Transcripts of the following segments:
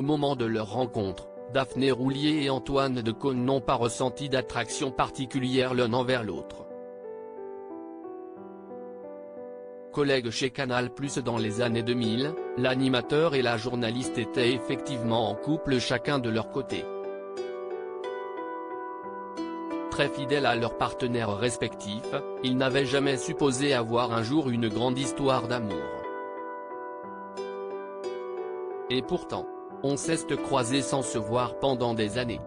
Au moment de leur rencontre, Daphné Roulier et Antoine Decaune n'ont pas ressenti d'attraction particulière l'un envers l'autre. Collègues chez Canal+ dans les années 2000, l'animateur et la journaliste étaient effectivement en couple chacun de leur côté. Très fidèles à leurs partenaires respectifs, ils n'avaient jamais supposé avoir un jour une grande histoire d'amour. Et pourtant, on s'est croisés sans se voir pendant des années.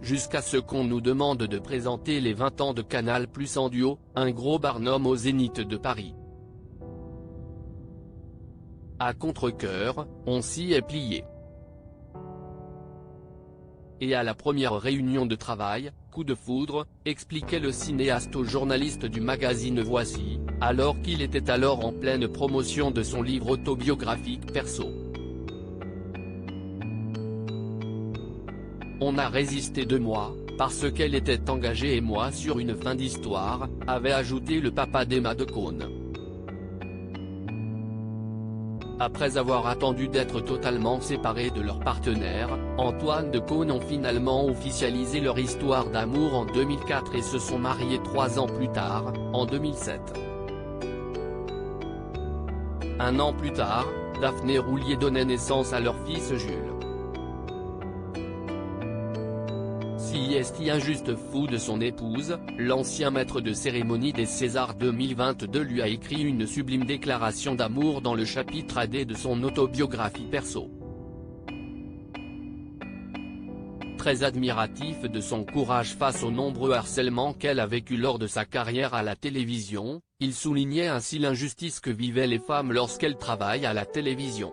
Jusqu'à ce qu'on nous demande de présenter les 20 ans de Canal+ en duo, un gros barnum au Zénith de Paris. À contre-cœur, on s'y est plié. Et à la première réunion de travail, coup de foudre, expliquait le cinéaste au journaliste du magazine Voici, alors qu'il était alors en pleine promotion de son livre autobiographique perso. On a résisté 2 mois, parce qu'elle était engagée et moi sur une fin d'histoire, avait ajouté le papa d'Emma Decaune. Après avoir attendu d'être totalement séparés de leur partenaire, Antoine Decaune ont finalement officialisé leur histoire d'amour en 2004 et se sont mariés 3 ans plus tard, en 2007. Un an plus tard, Daphné Roulier donnait naissance à leur fils Jules. Si est injuste fou de son épouse, l'ancien maître de cérémonie des Césars 2022 lui a écrit une sublime déclaration d'amour dans le chapitre AD de son autobiographie perso. Très admiratif de son courage face aux nombreux harcèlements qu'elle a vécu lors de sa carrière à la télévision, il soulignait ainsi l'injustice que vivaient les femmes lorsqu'elles travaillent à la télévision.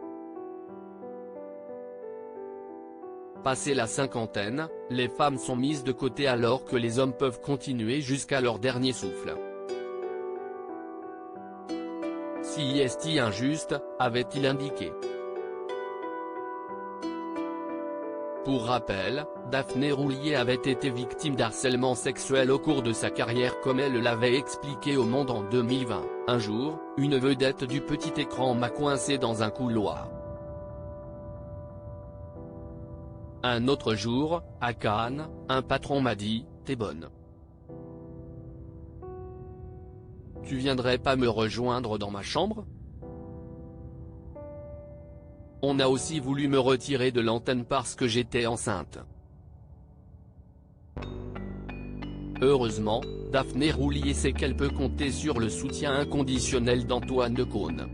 Passé la cinquantaine, les femmes sont mises de côté alors que les hommes peuvent continuer jusqu'à leur dernier souffle. Si est injuste, avait-il indiqué. Pour rappel, Daphné Roulier avait été victime d'harcèlement sexuel au cours de sa carrière comme elle l'avait expliqué au Monde en 2020. Un jour, une vedette du petit écran m'a coincé dans un couloir. Un autre jour, à Cannes, un patron m'a dit « T'es bonne. Tu viendrais pas me rejoindre dans ma chambre ?» On a aussi voulu me retirer de l'antenne parce que j'étais enceinte. Heureusement, Daphné Roulier sait qu'elle peut compter sur le soutien inconditionnel d'Antoine Decaune.